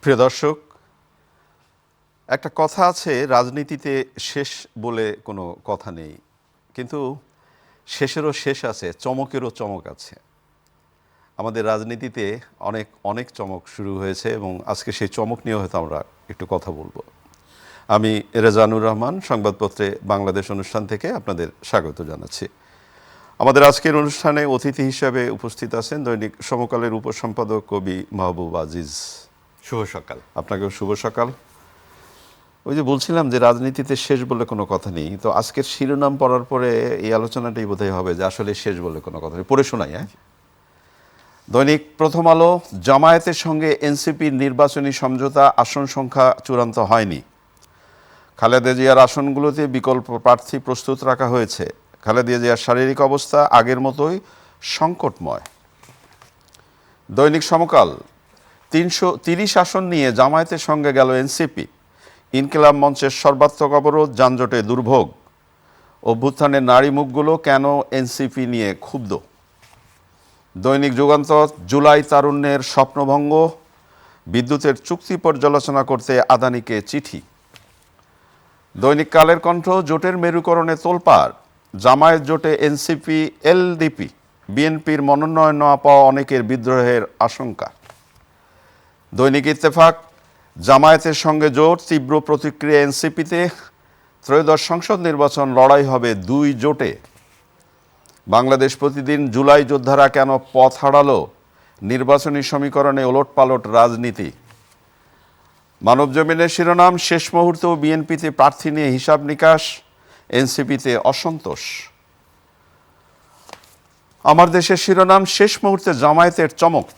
প্রিয় দর্শক, একটা কথা আছে, রাজনীতিতে শেষ বলে কোনো কথা নেই, কিন্তু শেষেরও শেষ আছে, চমকেরও চমক আছে। আমাদের রাজনীতিতে অনেক অনেক চমক শুরু হয়েছে এবং আজকে সেই চমক নিয়ে হয়তো আমরা একটু কথা বলবো। আমি রেজানুর রহমান, সংবাদপত্রে বাংলাদেশ অনুষ্ঠান থেকে আপনাদের স্বাগত জানাচ্ছি। আমাদের আজকের অনুষ্ঠানে অতিথি হিসাবে উপস্থিত আছেন দৈনিক সমকালের উপসম্পাদক কবি মাহবুব আজিজ। শুভ সকাল। আপনাকেও শুভ সকাল। ওই যে বলছিলাম যে রাজনীতিতে শেষ বলে কোনো কথা নেই, তো আজকের শিরোনাম পড়ার পরে এই আলোচনাটাই বোধহয় হবে যে আসলে শেষ বলে কোনো কথা নেই। পড়ে শোনাই। দৈনিক প্রথম আলো, জামায়াতের সঙ্গে এনসিপির নির্বাচনী সমঝোতা, আসন সংখ্যা চূড়ান্ত হয়নি। খালেদা জিয়ার আসনগুলোতে বিকল্প প্রার্থী প্রস্তুত রাখা হয়েছে। খালেদা জিয়ার শারীরিক অবস্থা আগের মতোই সংকটময়। দৈনিক সমকাল, 330 আসন নিয়ে জামায়াতের সঙ্গে গেল এনসিপি। ইনকিলাব মঞ্চের সর্বাত্মক অবরোধ, যানজটে দুর্ভোগ। অভ্যুত্থানের নারী মুখগুলো কেন এনসিপি নিয়ে ক্ষুব্ধ। দৈনিক যুগান্তর, জুলাই তারুণ্যের স্বপ্নভঙ্গ, বিদ্যুতের চুক্তি পর্যালোচনা করতে আদানিকে চিঠি। দৈনিক কালের কণ্ঠ, জোটের মেরুকরণে তোলপাড়। জামায়াত জোটে এনসিপি এলডিপি, বিএনপির মনোনয়ন না পাওয়া অনেকের বিদ্রোহের আশঙ্কা। দৈনিক ইত্তেফাক, জামায়াতের সঙ্গে জোট, তীব্র প্রতিক্রিয়া এনসিপিতে। ত্রয়োদশ সংসদ নির্বাচন লড়াই হবে দুই জোটে। বাংলাদেশ প্রতিদিন, জুলাই যোদ্ধারা কেন পথ হারালো, নির্বাচনী সমীকরণে ওলটপালট রাজনীতি। মানবজমিনের শিরোনাম, শেষ মুহূর্তেও বিএনপিতে প্রার্থী নিয়ে হিসাব নিকাশ, এনসিপিতে অসন্তোষ। আমার দেশের শিরোনাম, শেষ মুহূর্তে জামায়াতের চমক।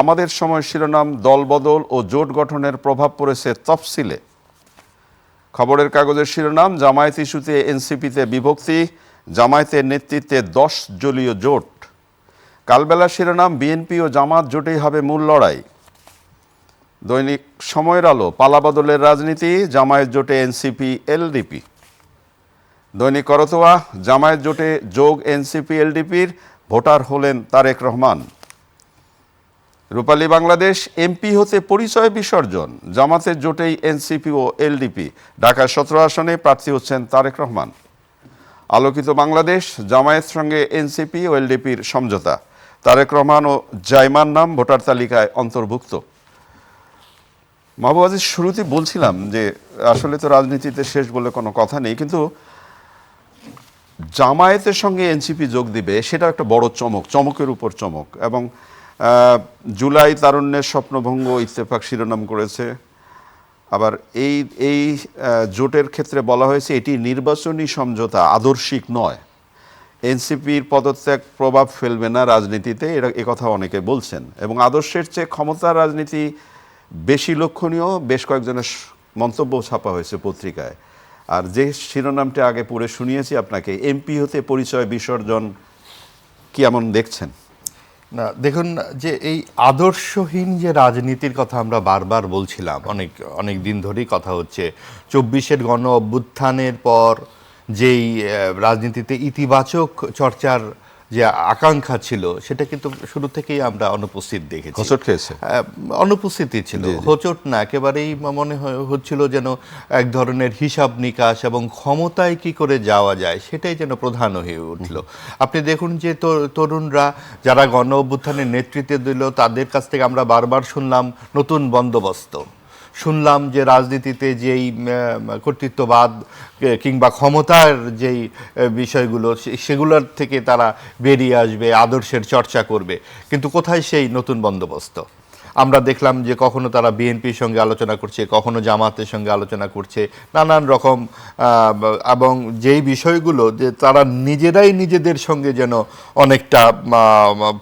আমাদের সময় শিরোনাম, দলবদল ও জোট গঠনের প্রভাব পড়েছে তফসিলে। খবরের কাগজের শিরোনাম, জামায়াত ইস্যুতে এনসিপিতে বিভক্তি, জামায়াতের নেতৃত্বে 10 দলীয় জোট। কালবেলা শিরোনাম, বিএনপি ও জামাত জোটেই হবে মূল লড়াই। দৈনিক সময়ের আলো, পালাবদলের রাজনীতি, জামায়াত জোটে এনসিপি এলডিপি। দৈনিক করতোয়া, জামায়াত জোটে যোগ এনসিপি এলডিপির, ভোটার হলেন তারেক রহমান। রূপালী বাংলাদেশ, এমপি হতে পরিচয় বিসর্জন, জামাতের জোটেই এনসিপি ও এলডিপি। ঢাকা 17 আসনে প্রার্থী হচ্ছেন তারেক রহমান। আলোকিত বাংলাদেশ, জামায়াত সঙ্গে এনসিপি ও এলডিপির সমঝোতা, তারেক রহমান ও জাইমান নাম ভোটার তালিকায় অন্তর্ভুক্ত। মাহবুব আজিজ, শুরুতে বলছিলাম যে আসলে তো রাজনীতিতে শেষ বলে কোনো কথা নেই, কিন্তু জামায়াতের সঙ্গে এনসিপি যোগ দিবে সেটা একটা বড় চমক, চমকের উপর চমক। এবং জুলাই তারুণ্যের স্বপ্নভঙ্গ ইত্তেফাক শিরোনাম করেছে। আবার এই জোটের ক্ষেত্রে বলা হয়েছে এটি নির্বাচনী সমঝোতা, আদর্শিক নয়। এনসিপির পদত্যাগ প্রভাব ফেলবে না রাজনীতিতে, এ কথা অনেকে বলছেন। এবং আদর্শের চেয়ে ক্ষমতার রাজনীতি বেশি লক্ষণীয়, বেশ কয়েকজনের মন্তব্য ছাপা হয়েছে পত্রিকায়। আর যে শিরোনামটা আগে পড়ে শুনিয়েছি আপনাকে, এমপি হতে পরিচয় বিসর্জন, কি এমন দেখছেন? না, দেখুন, যে এই আদর্শহীন যে রাজনীতির কথা আমরা বারবার বলছিলাম, অনেক দিন ধরেই কথা হচ্ছে। 24-এর গণ অভ্যুত্থানের পর যেই রাজনীতিতে ইতিবাচক চর্চার যে আকাঙ্ক্ষা ছিল, সেটা কিন্তু শুরু থেকেই আমরা অনুপস্থিত দেখেছি। হোঁচট খেয়েছে, অনুপস্থিতি ছিল, হোঁচট না, একেবারেই মনে হচ্ছিল যেন এক ধরনের হিসাব নিকাশ এবং ক্ষমতায় কি করে যাওয়া যায় সেটাই যেন প্রধান হয়ে উঠল। আপনি দেখুন যে তরুণরা যারা গণ অভ্যুত্থানের নেতৃত্বে দিল, তাদের কাছ থেকে আমরা বারবার শুনলাম নতুন বন্দোবস্ত, শুনলাম যে রাজনীতিতে যেই কর্তৃত্ববাদ কিংবা ক্ষমতার যেই বিষয়গুলো, সেগুলোর থেকে তারা বেরিয়ে আসবে, আদর্শের চর্চা করবে। কিন্তু কোথায় সেই নতুন বন্দোবস্ত? আমরা দেখলাম যে কখনো তারা বিএনপির সঙ্গে আলোচনা করছে, কখনো জামাতের সঙ্গে আলোচনা করছে, নানান রকম। এবং যেই বিষয়গুলো যে তারা নিজেরাই নিজেদের সঙ্গে যেন অনেকটা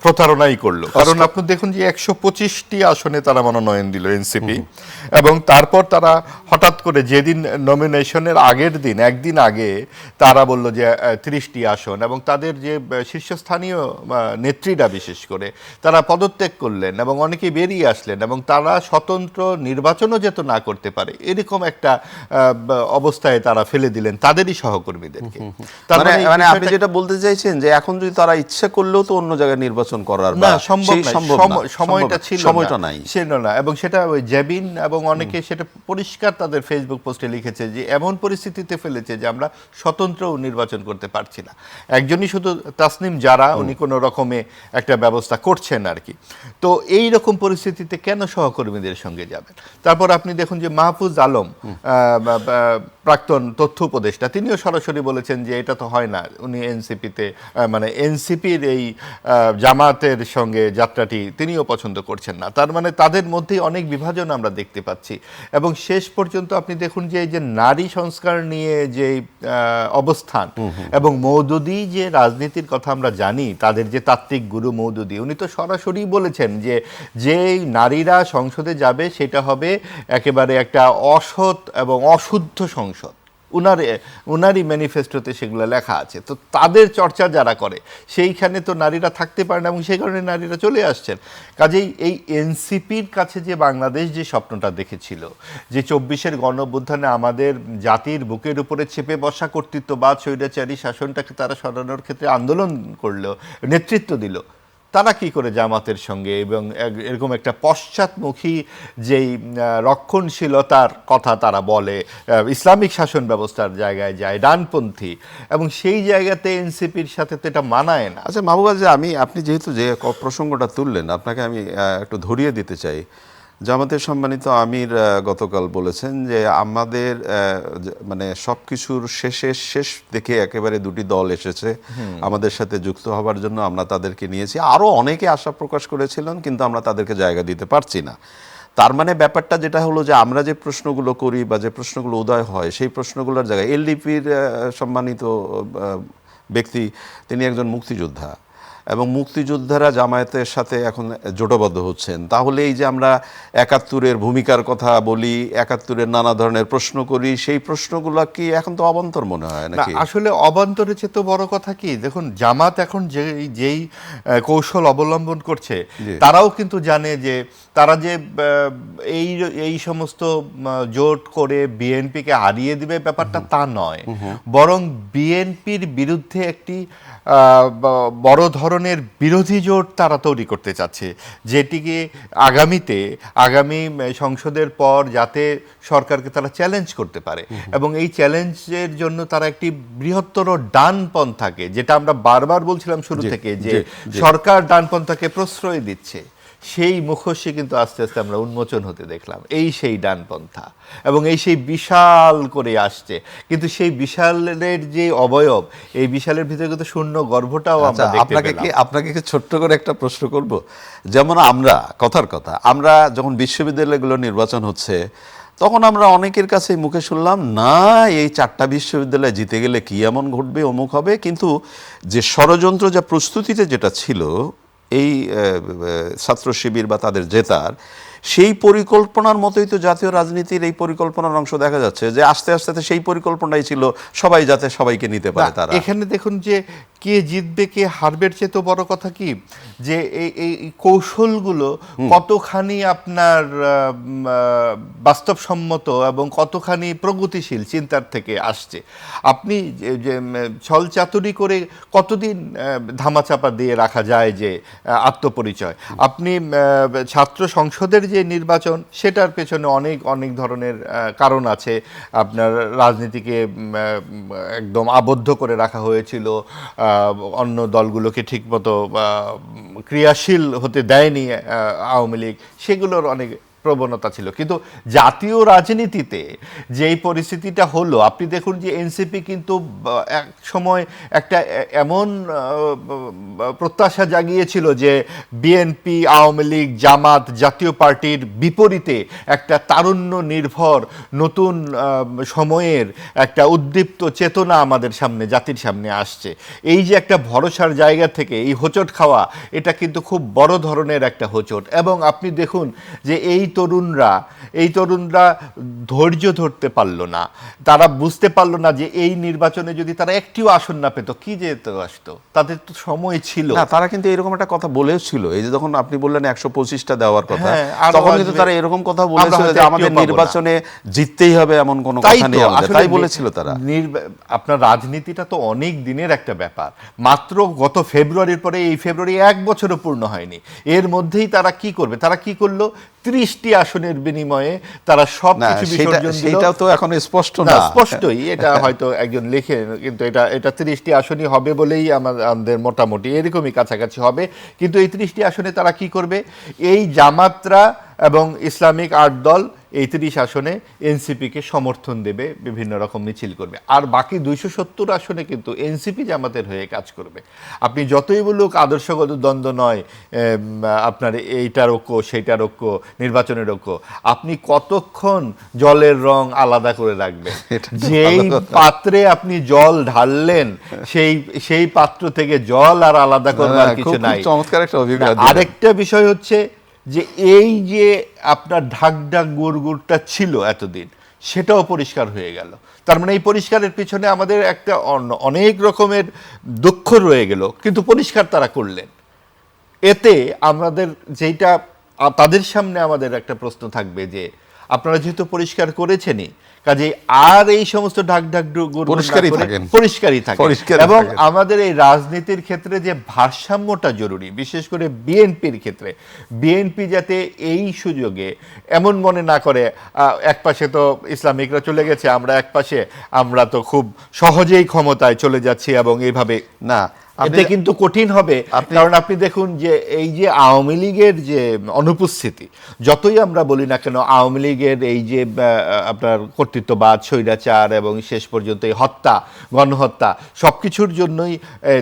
প্রতারণাই করলো। কারণ আপনি দেখুন যে 125টি আসনে তারা মনোনয়ন দিল এনসিপি, এবং তারপর তারা হঠাৎ করে যেদিন নমিনেশনের আগের দিন, একদিন আগে তারা বলল যে 30টি আসন, এবং তাদের যে শীর্ষস্থানীয় নেত্রীরা বিশেষ করে তারা পদত্যাগ করলেন এবং অনেকেই বেরিয়ে বেরিয়ে আসলেন এবং তারা স্বতন্ত্র নির্বাচনও যেত না করতে পারে এরকম একটা অবস্থায় তারা ফেলে দিলেন তাদেরই সহকর্মীদেরকে। তার মানে মানে মানে আপনি যেটা বলতে চাইছেন যে এখন যদি তারা ইচ্ছা করলেও তো অন্য জায়গায় নির্বাচন করার না, বা সম্ভব সেই না, সম্ভব না, সময়টা ছিল সময়টা নাই। ছিল না এবং সেটা ওই জেবিন এবং অনেকে সেটা পরিষ্কার তাদের ফেসবুক পোস্টে লিখেছে যে এমন পরিস্থিতিতে ফেলেছে যে আমরা স্বতন্ত্র নির্বাচন করতে পারছি না। একজনই শুধু তাসনিম যারা, উনি কোনো রকমে একটা ব্যবস্থা করছেন আর কি। তো এই রকম পরিস্থিতিতে কেন সহকর্মীদের সঙ্গে যাবেন? তারপর আপনি দেখুন যে মাহফুজ আলম প্রাক্তন তথ্য উপদেষ্টা, তিনিও সরাসরি বলেছেন যে এটা তো হয় না, উনি এনসিপিতে মানে এনসিপির এই জামাতের সঙ্গে যাত্রাটি তিনিও পছন্দ করছেন না। তার মানে তাদের মধ্যেই অনেক বিভাজন আমরা দেখতে পাচ্ছি। এবং শেষ পর্যন্ত আপনি দেখুন যে এই যে নারী সংস্কার নিয়ে যে অবস্থান এবং মওদুদি যে রাজনীতির কথা আমরা জানি, তাদের যে তাত্ত্বিক গুরু মওদুদি, উনি তো সরাসরি বলেছেন যে যেই নারীরা সংসদে যাবে সেটা হবে একেবারে একটা অসৎ এবং অশুদ্ধ সংসদ। উনারই ম্যানিফেস্টোতে সেগুলো লেখা আছে। তো তাদের চর্চা যারা করে সেইখানে তো নারীরা থাকতে পারে না এবং সেই কারণে নারীরা চলে আসছেন। কাজেই এই এনসিপির কাছে যে বাংলাদেশ যে স্বপ্নটা দেখেছিল, যে 24-এর গণঅভ্যুত্থানে আমাদের জাতির বুকের উপরে চেপে বসা কর্তৃত্ববাদ স্বৈরাচারী শাসনটাকে তারা সরানোর ক্ষেত্রে আন্দোলন করলো, নেতৃত্ব দিল, তারা কি করে জামাতের সঙ্গে এবং এরকম একটা পশ্চাৎমুখী যেই রক্ষণশীলতার কথা তারা বলে, ইসলামিক শাসন ব্যবস্থার জায়গায় যায়, ডানপন্থী, এবং সেই জায়গাতে এনসিপির সাথে তো এটা মানায় না। আচ্ছা মাহবুব, যে আপনি যেহেতু যে প্রসঙ্গটা তুললেন, আপনাকে আমি একটু ধরিয়ে দিতে চাই। জামাতের সম্মানিত আমির গতকাল বলেছেন যে আমাদের মানে সব কিছুর শেষ দেখে একেবারে দুটি দল এসেছে আমাদের সাথে যুক্ত হবার জন্য, আমরা তাদেরকে নিয়েছি। আরও অনেকে আশা প্রকাশ করেছিলেন কিন্তু আমরা তাদেরকে জায়গা দিতে পারছি না। তার মানে ব্যাপারটা যেটা হলো যে আমরা যে প্রশ্নগুলো করি বা যে প্রশ্নগুলো উদয় হয় সেই প্রশ্নগুলোর জায়গায় এলডিপির সম্মানিত ব্যক্তি, তিনি একজন মুক্তিযোদ্ধা এবং মুক্তিযোদ্ধারা জামায়াতের সাথে এখন জোটবদ্ধ হচ্ছেন। তাহলে এই যে আমরা ৭১-এর ভূমিকার কথা বলি, ৭১-এর নানা ধরনের প্রশ্ন করি, সেই প্রশ্নগুলো কি এখন তো অবান্তর মনে হয় নাকি? আসলে অবান্তরের চেয়ে তো বড় কথা কি, দেখুন জামাত এখন যেই কৌশল অবলম্বন করছে, তারাও কিন্তু জানে যে তারা যে এই সমস্ত জোট করে বিএনপিকে হারিয়ে দিবে ব্যাপারটা তা নয়, বরং বিএনপির বিরুদ্ধে একটি বড় ধরনের বিরোধী জোট তারা তৈরি করতে চাচ্ছে, যেটিকে আগামী সংসদের পর যাতে সরকারকে তারা চ্যালেঞ্জ করতে পারে। এবং এই চ্যালেঞ্জের জন্য তারা একটি বৃহত্তর ডানপন্থাকে, যেটা আমরা বারবার বলছিলাম শুরু থেকে যে সরকার ডানপন্থাকে প্রশ্রয় দিচ্ছে, সেই মুখোশই কিন্তু আস্তে আস্তে আমরা উন্মোচন হতে দেখলাম। সেই ডানপন্থা এবং সেই বিশাল করে আসছে, কিন্তু সেই বিশালের যে অবয়ব, এই বিশালের ভিতরে কিন্তু শূন্য গর্ভটাও আমরা দেখতে পেলাম। আপনাকে কি ছোট্ট করে একটা প্রশ্ন করব? যেমন আমরা আমরা যখন বিশ্ববিদ্যালয়গুলো নির্বাচন হচ্ছে, তখন আমরা অনেকের কাছে মুখে শুনলাম না এই 4টা বিশ্ববিদ্যালয় জিতে গেলে কি এমন ঘটবে, অমুক হবে। কিন্তু যে ষড়যন্ত্র, যা প্রস্তুতিতে যেটা ছিল এই ছাত্র শিবির বা তাদের জেতার, সেই পরিকল্পনার মতোই তো জাতীয় রাজনীতির এই পরিকল্পনার অংশ দেখা যাচ্ছে যে আস্তে আস্তে সেই পরিকল্পনাই ছিল সবাই যাতে সবাইকে নিতে পারে। তারা এখানে দেখুন যে কে জিতবে কে হারবের চেয়ে তো বড় কথা কি যে এই কৌশলগুলো কতখানি আপনার বাস্তবসম্মত এবং কতখানি প্রগতিশীল চিন্তার থেকে আসছে। আপনি যে ছলচাতুরি করে কতদিন ধামাচাপা দিয়ে রাখা যায় যে আত্মপরিচয়। আপনি ছাত্র সংসদের যে নির্বাচন, সেটার পেছনে অনেক ধরনের কারণ আছে। আপনার রাজনীতিকে একদম আবদ্ধ করে রাখা হয়েছিল, অন্য দলগুলোকে ঠিকমতো ক্রিয়াশীল হতে দেয়নি আওয়ামী লীগ, সেগুলোর অনেক প্রবণতা ছিল। কিন্তু জাতীয় রাজনীতিতে যেই পরিস্থিতিটা হলো, আপনি দেখুন যে এনসিপি কিন্তু এক সময় একটা এমন প্রত্যাশা জাগিয়েছিল যে বিএনপি, আওয়ামী লীগ, জামাত, জাতীয় পার্টির বিপরীতে একটা তারুণ্য নির্ভর নতুন সময়ের একটা উদ্দীপ্ত চেতনা আমাদের সামনে, জাতির সামনে আসছে। এই যে একটা ভরসার জায়গা থেকে এই হোঁচট খাওয়া, এটা কিন্তু খুব বড় ধরনের একটা হোঁচট। এবং আপনি দেখুন যে এই এই তরুণরা ধৈর্য ধরতে পারলো না, তারা বুঝতে পারলো না যে এই নির্বাচনে যদি তারা একটিও আসন না পেত কি যেতে আসতো, তাদের তো সময় ছিল না। তারা কিন্তু এরকম একটা কথা বলেও ছিল, এই যে যখন আপনি বললেন 125টা দেওয়ার কথা, হ্যাঁ, আরো তখন কিন্তু আসবে। তারা এরকম কথা বলেছিল হয়তো যে আমাদের একটিও পাবো না। নির্বাচনে জিততেই হবে এমন কোনো তাই কথা তো নেই আমাদের, আসলে তাই বলেছিল তারা। আপনার রাজনীতিটা তো অনেক দিনের একটা ব্যাপার, মাত্র গত ফেব্রুয়ারির পরে এই ফেব্রুয়ারি 1 বছরও পূর্ণ হয়নি, এর মধ্যেই তারা কি করবে, তারা কি করলো 30টি আসনের বিনিময়ে তারা সব না, কিছু বিসর্জন দিল। সেটাও তো এখন স্পষ্ট না, না। স্পষ্টই এটা হয়তো একজন লেখে, কিন্তু এটা 30টি আসনই হবে বলেই আমাদের মোটামুটি এরকমই কাছাকাছি হবে। কিন্তু এই 30টি আসনে তারা কি করবে, এই জামাতরা এবং ইসলামিক 8 দল এই 30 আসনে এনসিপিকে সমর্থন দেবে, বিভিন্ন রকম মিছিল করবে, আর বাকি 270 আসনে কিন্তু এনসিপি জামাতের হয়ে কাজ করবে। আপনি যতই বলুক আদর্শগত দ্বন্দ্ব নয়, আপনার এইটার ঐক্য সেইটার ঐক্য, নির্বাচনের ঐক্য, আপনি কতক্ষণ জলের রং আলাদা করে রাখবেন? যেই পাত্রে আপনি জল ঢাললেন সেই পাত্র থেকে জল আর আলাদা করবার কিছু নাই। চমৎকার একটা অভিজ্ঞতা। আরেকটা বিষয় হচ্ছে যে এই যে আপনার ঢাক গুড়টা ছিল এতদিন, সেটাও পরিষ্কার হয়ে গেল। তার মানে এই পরিষ্কারের পিছনে আমাদের একটা অনেক রকমের দুঃখ রয়ে গেল, কিন্তু পরিষ্কার তারা করলেন। এতে আমাদের যেটা তাদের সামনে আমাদের একটা প্রশ্ন থাকবে যে আপনারা যেহেতু পরিষ্কার করেছেনই, কাজে আর এই সমস্ত ঢাক পরিষ্কারই থাকেন। এবং আমাদের এই রাজনীতির ক্ষেত্রে যে ভারসাম্যটা জরুরি, বিশেষ করে বিএনপির ক্ষেত্রে, বিএনপি যাতে এই সুযোগে এমন মনে না করে এক পাশে তো ইসলামিকরা চলে গেছে, আমরা তো খুব সহজেই ক্ষমতায় চলে যাচ্ছি এবং এইভাবে না, এতে কিন্তু কঠিন হবে। কারণ আপনি দেখুন যে এই যে আওয়ামী লীগের যে অনুপস্থিতি, যতই আমরা বলি না কেন আওয়ামী লীগের এই যে আপনার কর্তৃত্ববাদ, স্বৈরাচার এবং শেষ পর্যন্ত এই হত্যা, গণহত্যা, সবকিছুর জন্যই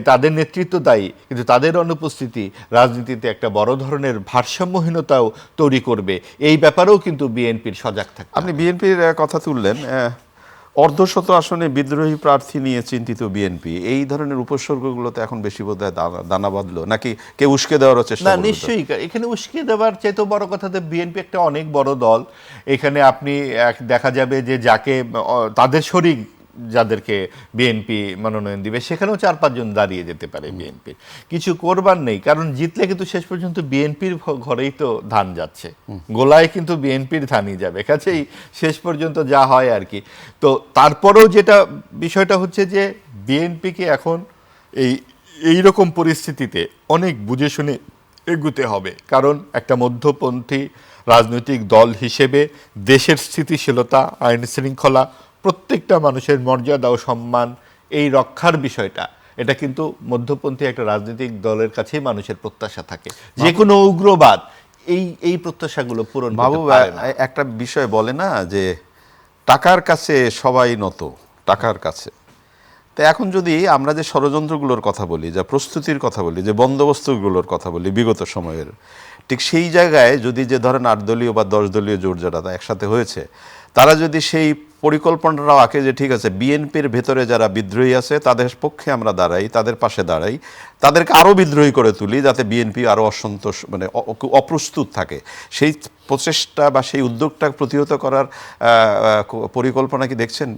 তাদের নেতৃত্ব দায়ী, কিন্তু তাদের অনুপস্থিতি রাজনীতিতে একটা বড় ধরনের ভারসাম্যহীনতাও তৈরি করবে। এই ব্যাপারেও কিন্তু বিএনপির সজাগ থাকতে হবে। আপনি বিএনপির কথা তুললেন, অর্ধশত আসনে বিদ্রোহী প্রার্থী নিয়ে চিন্তিত বিএনপি, এই ধরনের উপসর্গগুলোতে এখন বেশি বোধহয় দানা বাঁধলো, নাকি কেউ উস্কে দেওয়ারও চেষ্টা? না, নিশ্চয়ই এখানে উস্কে দেওয়ার চাইতেও বড় কথা, বিএনপি একটা অনেক বড় দল। এখানে আপনি দেখা যাবে যে যাকে তাদের শরিক যাদেরকে বিএনপি মনোনয়ন দিবে, সেখানেও 4-5 জন দাঁড়িয়ে যেতে পারে বিএনপির। কিছু করবার নেই, কারণ জিতলে কিন্তু শেষ পর্যন্ত বিএনপির ঘরেই তো ধান যাচ্ছে, গোলায় কিন্তু বিএনপির ধানই যাবে, কাছেই শেষ পর্যন্ত যা হয় আর কি। তো তারপরেও যেটা বিষয়টা হচ্ছে যে বিএনপিকে এখন এই রকম পরিস্থিতিতে অনেক বুঝে শুনে এগুতে হবে, কারণ একটা মধ্যপন্থী রাজনৈতিক দল হিসেবে দেশের স্থিতিশীলতা, আইন শৃঙ্খলা, প্রত্যেকটা মানুষের মর্যাদা ও সম্মান এই রক্ষার বিষয়টা, এটা কিন্তু মধ্যপন্থী একটা রাজনৈতিক দলের কাছেই মানুষের প্রত্যাশা থাকে। যে কোনো উগ্রবাদ এই প্রত্যাশাগুলো পূরণ করতে পারে না। একটা বিষয় বলে না যে টাকার কাছে সবাই নত, টাকার কাছে। তো এখন যদি আমরা যে ষড়যন্ত্রগুলোর কথা বলি, যা প্রস্তুতির কথা বলি, যে বন্দোবস্তগুলোর কথা বলি বিগত সময়ের, ঠিক সেই জায়গায় যদি যে ধরেন 8 দলীয় বা 10 দলীয় জোট যারা একসাথে হয়েছে, তারা যদি সেই পরিকল্পনাটাও আঁকে যে ঠিক আছে বিএনপির ভেতরে যারা বিদ্রোহী আছে তাদের পক্ষে আমরা দাঁড়াই, তাদের পাশে দাঁড়াই, তাদেরকে আরও বিদ্রোহী করে তুলি যাতে বিএনপি আরও অসন্তোষ মানে অপ্রস্তুত থাকে, সেই প্রচেষ্টা বা সেই উদ্যোগটা প্রতিহত করার পরিকল্পনা কি দেখছেন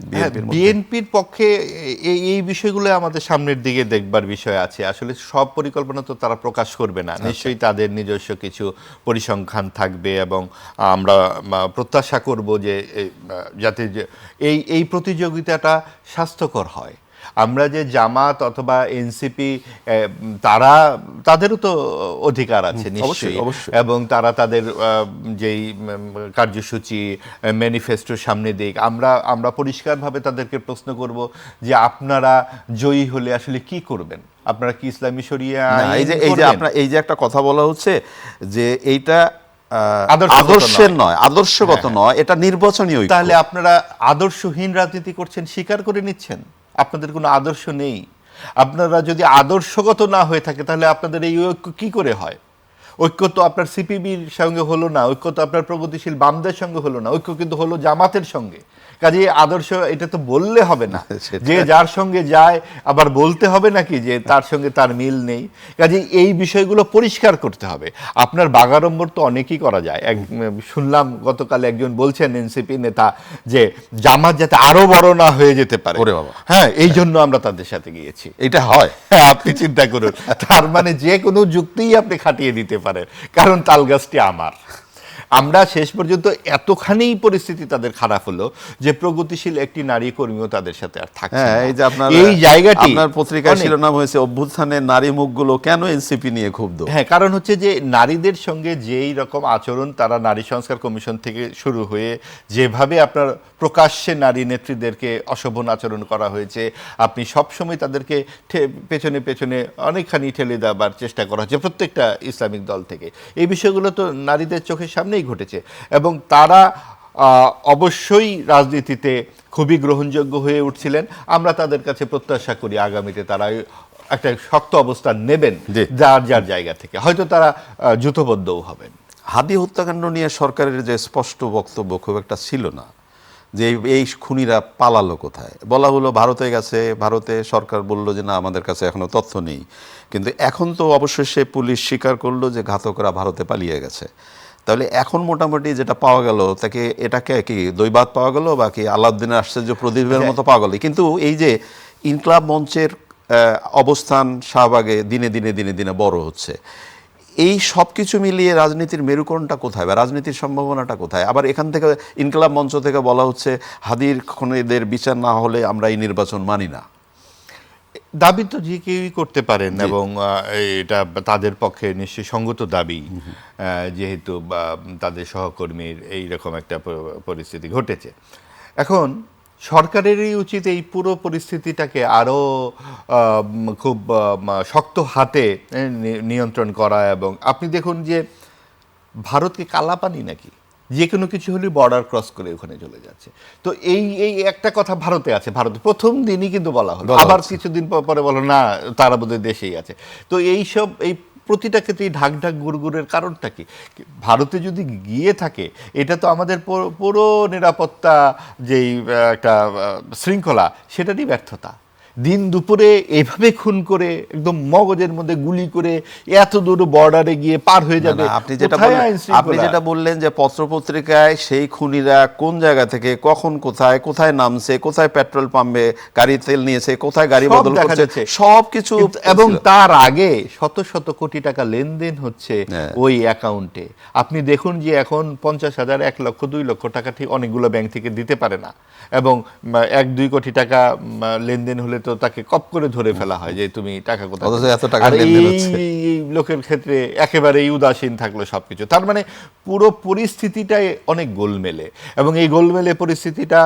বিএনপির পক্ষে? এই বিষয়গুলো আমাদের সামনের দিকে দেখবার বিষয় আছে। আসলে সব পরিকল্পনা তো তারা প্রকাশ করবে না, নিশ্চয়ই তাদের নিজস্ব কিছু পরিসংখ্যান থাকবে, এবং আমরা প্রত্যাশা করব যে যাতে এই প্রতিযোগিতাটা স্বাস্থ্যকর হয়। আমরা যে জামাত অথবা এনসিপি, তাদেরও তো অধিকার আছে নিশ্চয়ই, এবং তারা তাদের যেই কার্যসূচি ম্যানিফেস্টোর সামনে দিক, আমরা পরিষ্কারভাবে তাদেরকে প্রশ্ন করব যে আপনারা জয়ী হলে আসলে কি করবেন, আপনারা কি ইসলামী শরিয়া এই যে একটা কথা বলা হচ্ছে যে এইটা আদর্শের নয়, আদর্শগত নয়, এটা নির্বাচনী। তাহলে আপনারা আদর্শহীন রাজনীতি করছেন, স্বীকার করে নিচ্ছেন আপনাদের কোনো আদর্শ নেই। আপনারা যদি আদর্শগত না হয়ে থাকে তাহলে আপনাদের এই ঐক্য কি করে হয়? ঐক্য তো আপনার সিপিবির সঙ্গে হলো না, ঐক্য তো আপনার প্রগতিশীল বামদের সঙ্গে হলো না, ঐক্য কিন্তু হলো জামাতের সঙ্গে। কাজে আদর্শ এটা তো বললে হবে না, যে যার সঙ্গে যায় আবার বলতে হবে নাকি যে তার সঙ্গে তার মিল নেই। কাজে এই বিষয়গুলো পরিষ্কার করতে হবে। আপনার বাগাড়ম্বর তো অনেকই করা যায়। শুনলাম গতকাল একজন বলছেন এনসিপি নেতা যে জামাত যাতে আরো বড় না হয়ে যেতে পারে, হ্যাঁ এই জন্য আমরা তাদের সাথে গিয়েছি। এটা হয়, আপনি চিন্তা করুন, তার মানে যে কোনো যুক্তিই আপনি খাটিয়ে দিতে পারেন, কারণ তালগাছটি আমার। আমরা শেষ পর্যন্ত এতখানি পরিস্থিতি তাদের খারাপ হলো যে প্রগতিশীল একটি নারী কর্মীও তাদের সাথে আর থাকছে না। এই যে আপনার এই জায়গাটি আপনার পত্রিকার শিরোনাম হয়েছে অভ্যুত্থানের নারী মুখগুলো কেন এনসিপি নিয়ে ক্ষুব্ধ। হ্যাঁ, কারণ হচ্ছে যে নারীদের সঙ্গে যেই রকম আচরণ, তারা নারী সংস্কার কমিশন থেকে শুরু হয়ে যেভাবে আপনার প্রকাশ্যে নারী নেত্রীদেরকে অশোভন আচরণ করা হয়েছে, আপনি সবসময় তাদেরকে পেছনে পেছনে অনেকখানি ঠেলে দেওয়ার চেষ্টা করা হচ্ছে প্রত্যেকটা ইসলামিক দল থেকে। এই বিষয়গুলো তো নারীদের চোখের সামনেই ঘটেছে এবং তারা অবশ্যই রাজনীতিতে খুবই গ্রহণযোগ্য হয়ে উঠছিলেন। আমরা তাদের কাছে প্রত্যাশা করি আগামীতে তারা একটা শক্ত অবস্থান নেবেন যার যার জায়গা থেকে, হয়তো তারা যুথবদ্ধও হবেন। হাদি হত্যাকাণ্ড নিয়ে সরকারের যে স্পষ্ট বক্তব্য খুব একটা ছিল না, যে এই খুনিরা পালালো কোথায়। বলা হলো ভারতে গেছে, ভারতে সরকার বলল যে না আমাদের কাছে এখনো তথ্য নেই, কিন্তু এখন তো অবশেষে পুলিশ স্বীকার করলো যে ঘাতকরা ভারতে পালিয়ে গেছে। তাহলে এখন মোটামুটি যেটা পাওয়া গেল তাকে এটাকে কি দৈবাত পাওয়া গেল বা কি আলাউদ্দিনের আশ্চর্য প্রদীপের মতো পাওয়া গেল। কিন্তু এই যে ইনকলাব মঞ্চের অবস্থান শাহবাগে দিনে দিনে দিনে দিনে বড় হচ্ছে, এই সব কিছু মিলিয়ে রাজনীতির মেরুকরণটা কোথায় বা রাজনীতির সম্ভাবনাটা কোথায়? আবার এখান থেকে ইনকলাব মঞ্চ থেকে বলা হচ্ছে হাদির খুনিদের বিচার না হলে আমরা এই নির্বাচন মানি না। দাবি তো যে কেউই করতে পারেন এবং এটা তাদের পক্ষে নিশ্চয়ই সঙ্গত দাবি, যেহেতু তাদের সহকর্মীর এইরকম একটা পরিস্থিতি ঘটেছে। এখন সরকারেরই উচিত এই পুরো পরিস্থিতিটাকে আরও খুব শক্ত হাতে নিয়ন্ত্রণ করা। এবং আপনি দেখুন যে ভারতকে কালাপানি নাকি যে কোনো কিছু হলে বর্ডার ক্রস করে ওখানে চলে যাচ্ছে। তো এই এই একটা কথা ভারতে আছে, ভারতে প্রথম দিনই কিন্তু বলা হলো, আবার কিছুদিন পরে বলো না তারা বোধহয় দেশেই আছে। তো এইসব এই প্রতিটা ক্ষেত্রেই ঢাক ঢাক গুড়গুড়ের কারণটা কি? ভারতে যদি গিয়ে থাকে, এটা তো আমাদের পুরো নিরাপত্তা যেই একটা শৃঙ্খলা সেটারই ব্যর্থতা। দিন দুপুরে এভাবে খুন করে একদম মগজের মধ্যে গুলি করে এত দূর বর্ডারে গিয়ে পার হয়ে যাবে। আপনি যেটা বললেন যে পত্রপত্রিকায় সেই খুনিরা কোন জায়গা থেকে কখন কোথায় কোথায় নামছে, কোথায় পেট্রোল পাম্পে গাড়ি তেল নিয়েছে, কোথায় গাড়ি বদল করছে, সবকিছু। এবং তার আগে শত শত কোটি টাকা লেনদেন হচ্ছে ওই অ্যাকাউন্টে। আপনি দেখুন যে এখন 50,000, 1 লক্ষ, 2 লক্ষ টাকা ঠিক অনেকগুলো ব্যাংক থেকে দিতে পারে না, এবং 1-2 কোটি টাকা লেনদেন হলে তো তাকে কপ করে ধরে ফেলা হয় যে তুমি টাকা কোথায়। এই লোকের ক্ষেত্রে একেবারেই উদাসীন থাকলো সবকিছু। তার মানে পুরো পরিস্থিতিটাই অনেক গোলমেলে, এবং এই গোলমেলে পরিস্থিতিটা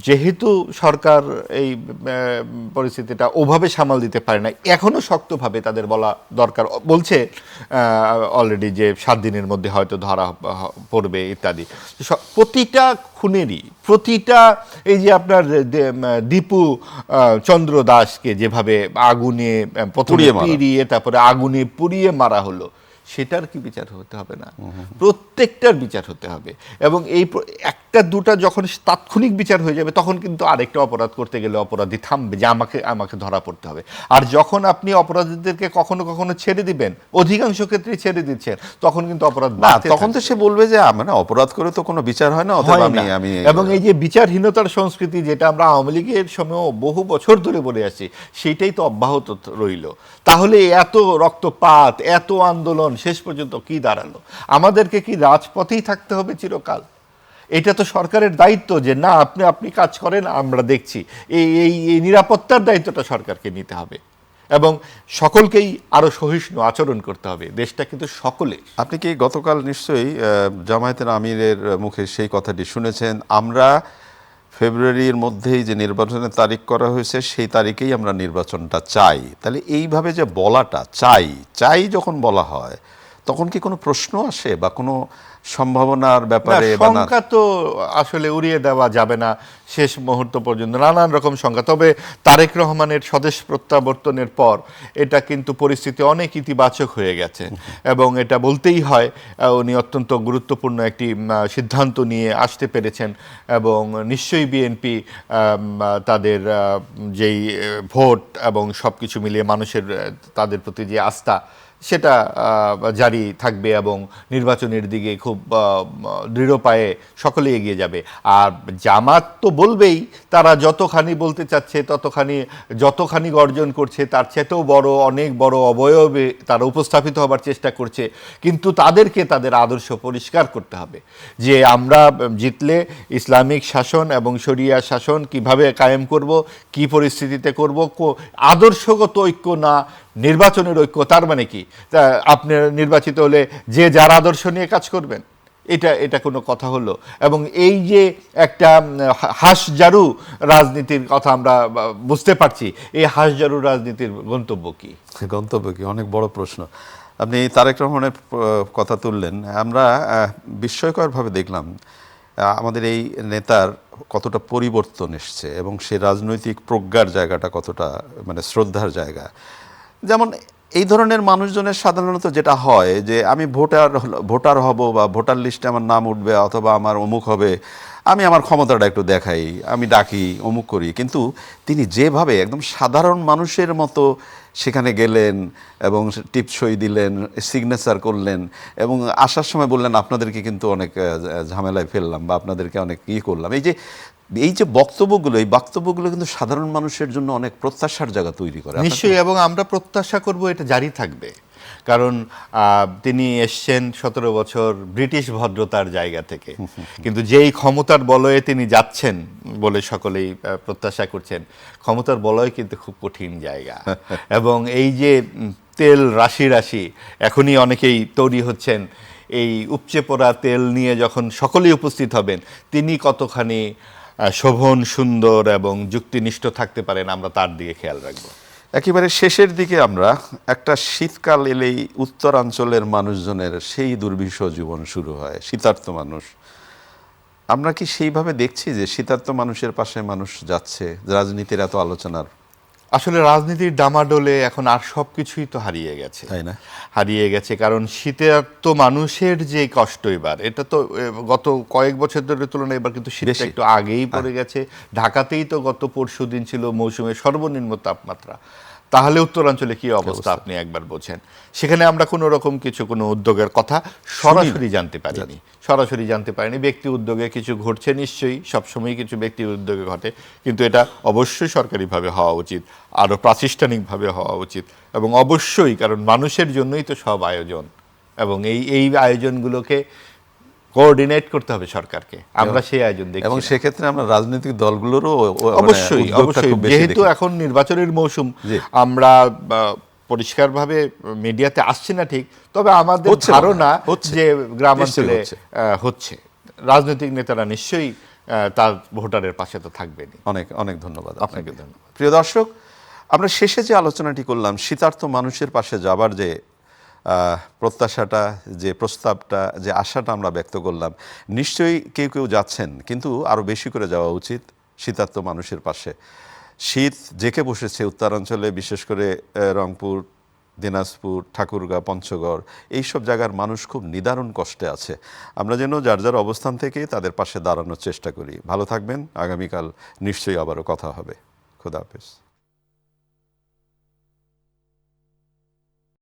যেহেতু সরকার এই পরিস্থিতিটা ওভাবে সামাল দিতে পারে না, এখনো শক্তভাবে তাদের বলা দরকার। বলছে অলরেডি যে 7 দিনের মধ্যে হয়তো ধরা পড়বে ইত্যাদি। প্রতিটা খুনেরই, প্রতিটা এই যে আপনার দীপু চন্দ্র দাসকে যেভাবে আগুনে পুড়িয়ে তারপরে আগুনে পুড়িয়ে মারা হলো, সেটার কি বিচার হতে হবে না? প্রত্যেকটার বিচার হতে হবে। এবং এই একটা দুটা যখন তাৎক্ষণিক বিচার হয়ে যাবে, তখন কিন্তু আরেকটা অপরাধ করতে গেলে অপরাধী থামবে যে আমাকে ধরা পড়তে হবে। আর যখন আপনি অপরাধীদেরকে কখনো কখনো ছেড়ে দিবেন, অধিকাংশ ক্ষেত্রে ছেড়ে দিচ্ছেন, তখন কিন্তু অপরাধ তখন তো সে বলবে যে মানে অপরাধ করে তো কোনো বিচার হয় না। এবং এই যে বিচারহীনতার সংস্কৃতি, যেটা আমরা আওয়ামী লীগের সময় বহু বছর ধরে বলে আসছি, সেটাই তো অব্যাহত রইল। তাহলে এত রক্তপাত, এত আন্দোলন শেষ পর্যন্ত কি দাঁড়ালো? আমাদেরকে কি রাজপথেই থাকতে হবে চিরকাল? এটা তো সরকারের দায়িত্ব যে না আপনি কাজ করেন, আমরা দেখছি। এই নিরাপত্তার দায়িত্বটা সরকারকে নিতে হবে এবং সকলকেই আরো সহিষ্ণু আচরণ করতে হবে। দেশটা কিন্তু সকলে। আপনি কি গতকাল নিশ্চয়ই জামায়াতের আমিরের মুখে সেই কথাটি শুনেছেন, আমরা ফেব্রুয়ারির মধ্যেই যে নির্বাচনের তারিখ করা হয়েছে সেই তারিখেই আমরা নির্বাচনটা চাই। তাহলে এইভাবে যে বলাটা চাই যখন বলা হয়, তখন কি কোনো প্রশ্ন আসে বা কোনো সম্ভাবনার না, ব্যাপারে বা না? শঙ্কা তো আসলে উড়িয়ে দেওয়া যাবে না শেষ মুহূর্ত পর্যন্ত, নানান রকম শঙ্কা। তবে তারেক রহমানের স্বদেশ প্রত্যাবর্তনের পর এটা কিন্তু পরিস্থিতি অনেক ইতিবাচক হয়ে গেছে এবং এটা বলতেই হয় উনি অত্যন্ত গুরুত্বপূর্ণ একটি সিদ্ধান্ত নিয়ে আসতে পেরেছেন এবং নিশ্চয়ই বিএনপি তাদের যেই ভোট এবং সব কিছু মিলিয়ে মানুষের তাদের প্রতি যে আস্থা সেটা জারি থাকবে এবং নির্বাচনের দিকে খুব দৃঢ় পায়ে সকলে এগিয়ে যাবে। আর জামাত তো বলবেই, তারা যতখানি বলতে চাচ্ছে যতখানি গর্জন করছে তার চেয়েও বড়, অনেক বড় অবয়বে তারা উপস্থাপিত হবার চেষ্টা করছে, কিন্তু তাদেরকে তাদের আদর্শ পরিষ্কার করতে হবে যে আমরা জিতলে ইসলামিক শাসন এবং শরিয়া শাসন কিভাবে কায়েম করব, কি পরিস্থিতিতে করব, আদর্শগত ঐক্য না নির্বাচনের ঐক্য। তার মানে কি আপনি নির্বাচিত হলে যে যার আদর্শ নিয়ে কাজ করবেন, এটা কোনো কথা হলো? এবং এই যে একটা হাঁসজারু রাজনীতির কথা আমরা বুঝতে পারছি, এই হাঁসজারু রাজনীতির গন্তব্য কি? গন্তব্য কি, অনেক বড় প্রশ্ন। আপনি তারেক রহমানের কথা তুললেন, আমরা বিস্ময়করভাবে দেখলাম আমাদের এই নেতার কতটা পরিবর্তন এসছে এবং সে রাজনৈতিক প্রজ্ঞার জায়গাটা কতটা মানে শ্রদ্ধার জায়গা। যেমন এই ধরনের মানুষজনের সাধারণত যেটা হয় যে আমি ভোটার হব বা ভোটার লিস্টে আমার নাম উঠবে অথবা আমার অমুক হবে, আমি আমার ক্ষমতাটা একটু দেখাই, আমি ডাকি, অমুক করি। কিন্তু তিনি যেভাবে একদম সাধারণ মানুষের মতো সেখানে গেলেন এবং টিপসই দিলেন, সিগনেচার করলেন এবং আসার সময় বললেন আপনাদেরকে কিন্তু অনেক ঝামেলায় ফেললাম বা আপনাদেরকে অনেক করলাম। এই যে বক্তব্যগুলো, এই বক্তব্যগুলো কিন্তু সাধারণ মানুষের জন্য অনেক প্রত্যাশার জায়গা তৈরি করে। নিশ্চয়ই, এবং আমরা প্রত্যাশা করব এটা জারি থাকবে, কারণ তিনি এসছেন 17 বছর ব্রিটিশ ভদ্রতার জায়গা থেকে, কিন্তু যেই ক্ষমতার বলয়ে তিনি যাচ্ছেন বলে সকলেই প্রত্যাশা করছেন, ক্ষমতার বলয় কিন্তু খুব কঠিন জায়গা। এবং এই যে তেল রাশি রাশি এখনই অনেকেই তৈরি হচ্ছেন, এই উপচে পড়া তেল নিয়ে যখন সকলেই উপস্থিত হবেন, তিনি কতখানি শোভন, সুন্দর এবং যুক্তিনিষ্ঠ থাকতে পারেন, আমরা তার দিকে খেয়াল রাখবো। একেবারে শেষের দিকে আমরা একটা শীতকাল এলেই উত্তরাঞ্চলের মানুষজনের সেই দুর্বিষহ জীবন শুরু হয়, শীতার্ত মানুষ। আমরা কি সেইভাবে দেখছি যে শীতার্ত মানুষের পাশে মানুষ যাচ্ছে? রাজনীতির এত আলোচনার, আসলে রাজনীতির ডামাডোলে এখন আর সব কিছুই তো হারিয়ে গেছে, তাই না? হারিয়ে গেছে, কারণ শীতার্ত মানুষের যে কষ্ট এবার, এটা তো গত কয়েক বছর ধরে তুলনায় এবার কিন্তু শীতটা একটু আগেই পড়ে গেছে। ঢাকাতেই তো গত পরশুদিন ছিল মৌসুমের সর্বনিম্ন তাপমাত্রা। তাহলে উত্তরাঞ্চলে কি অবস্থা আপনি একবার বোঝেন। সেখানে আমরা কোনো রকম কোনো উদ্যোগের কথা সরাসরি জানতে পারিনি। ব্যক্তি উদ্যোগে কিছু ঘটছে, নিশ্চয়ই সবসময় কিছু ব্যক্তি উদ্যোগে ঘটে, কিন্তু এটা অবশ্যই সরকারিভাবে হওয়া উচিত, আরও প্রাতিষ্ঠানিকভাবে হওয়া উচিত, এবং অবশ্যই, কারণ মানুষের জন্যই তো সব আয়োজন, এবং এই আয়োজনগুলোকে কোঅর্ডিনেট করতে হবে সরকারকে। আমরা সেই আয়োজন দেখি, এবং সেক্ষেত্রে আমরা রাজনৈতিক দলগুলোরও অবশ্যই যেহেতু এখন নির্বাচনের মৌসুম, আমরা পরিষ্কারভাবে মিডিয়াতে আসছে না ঠিক, তবে আমাদের ধারণা যে গ্রামাঞ্চলে হচ্ছে। রাজনৈতিক নেতারা নিশ্চয়ই তার ভোটারের পাশে তো থাকবেনই। অনেক অনেক ধন্যবাদ আপনাকে। ধন্যবাদ। প্রিয় দর্শক, আমরা শেষে যে আলোচনাটি করলাম, শীতার্ত মানুষের পাশে যাবার যে প্রত্যাশাটা, যে প্রস্তাবটা, যে আশাটা আমরা ব্যক্ত করলাম, নিশ্চয়ই কেউ কেউ যাচ্ছেন, কিন্তু আরও বেশি করে যাওয়া উচিত শীতার্ত মানুষের পাশে। শীত জেঁকে বসেছে উত্তরাঞ্চলে, বিশেষ করে রংপুর, দিনাজপুর, ঠাকুরগাঁও, পঞ্চগড়, এইসব জায়গার মানুষ খুব নিদারুণ কষ্টে আছে। আমরা যেন যার যার অবস্থান থেকে তাদের পাশে দাঁড়ানোর চেষ্টা করি। ভালো থাকবেন, আগামীকাল নিশ্চয়ই আবারও কথা হবে। খোদা হাফেজ।